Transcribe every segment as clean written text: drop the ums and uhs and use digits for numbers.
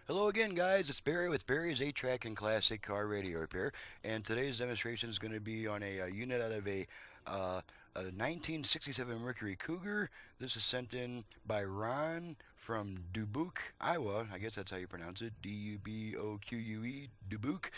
Hello again, guys. It's Barry with Barry's 8Track and Classic Car Radio Repair, and today's demonstration is going to be on a unit out of a 1967 Mercury Cougar. This is sent in by Ron from Dubuque, Iowa. I guess that's how you pronounce it. Dubuque, Dubuque.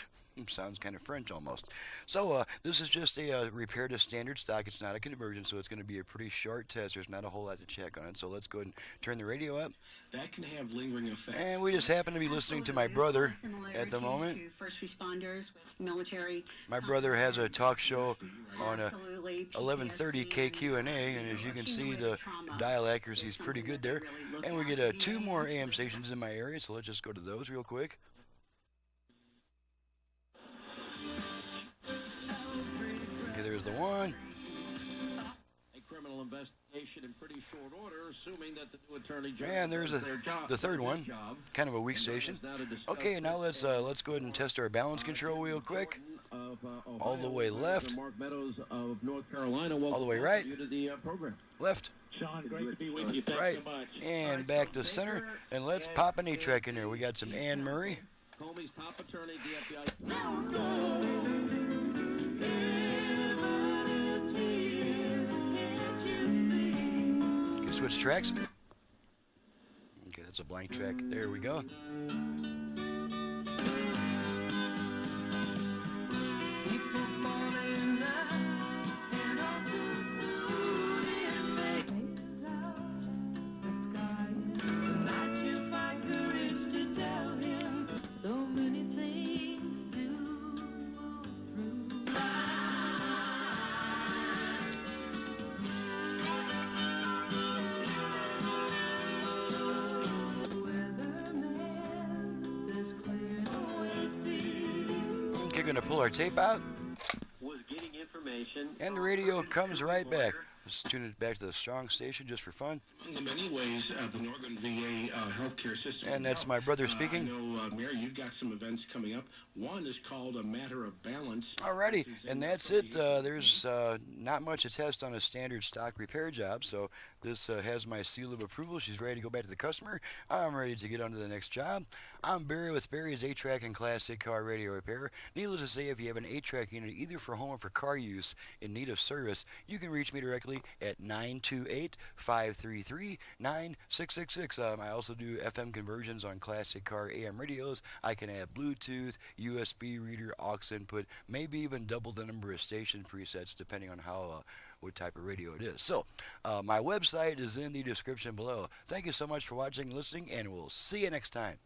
Sounds kind of French almost. So this is just a repair to standard stock. It's not a conversion, so it's going to be a pretty short test. There's not a whole lot to check on it. So let's go ahead and turn the radio up. That can have lingering effects. And we just happen to be listening to my brother at the moment. First responders with military. My brother has a talk show on 11:30 KQNA, and as you can see, the dial accuracy is pretty good there. And we get two more AM stations in my area, so let's just go to those real quick. Okay, there's the one. A criminal investigation in pretty short order, assuming that the new attorney general And there's does their job. the third one, kind of a weak station. Okay, now let's go ahead and test our balance control real quick. All the way left. Mark Meadows of North Carolina. All the way right. You to the program. Left. Sean, great to be with you. Thanks Right. so much. And back to center. And let's pop an 8-track in there. We got some Anne Murray. Comey's top attorney, the FBI. Okay, switch tracks. Okay, that's a blank track. There we go. Okay, gonna pull our tape out. Was getting information. And the radio comes right back. Let's tune it back to the strong station just for fun. In many ways, the Northern VA healthcare system. And that's my brother speaking. I know, Mary, you've got some events coming up. One is called A Matter of Balance. Alrighty, and that's it. There's not much to test on a standard stock repair job, so this has my seal of approval. She's ready to go back to the customer. I'm ready to get on to the next job. I'm Barry with Barry's 8-Track and Classic Car Radio Repair. Needless to say, if you have an 8-track unit either for home or for car use in need of service, you can reach me directly at 928-533-9666. I also do FM conversions on classic car AM radios. I can add Bluetooth, USB reader, aux input, maybe even double the number of station presets depending on how what type of radio it is. So, my website is in the description below. Thank you so much for watching and listening, and we'll see you next time.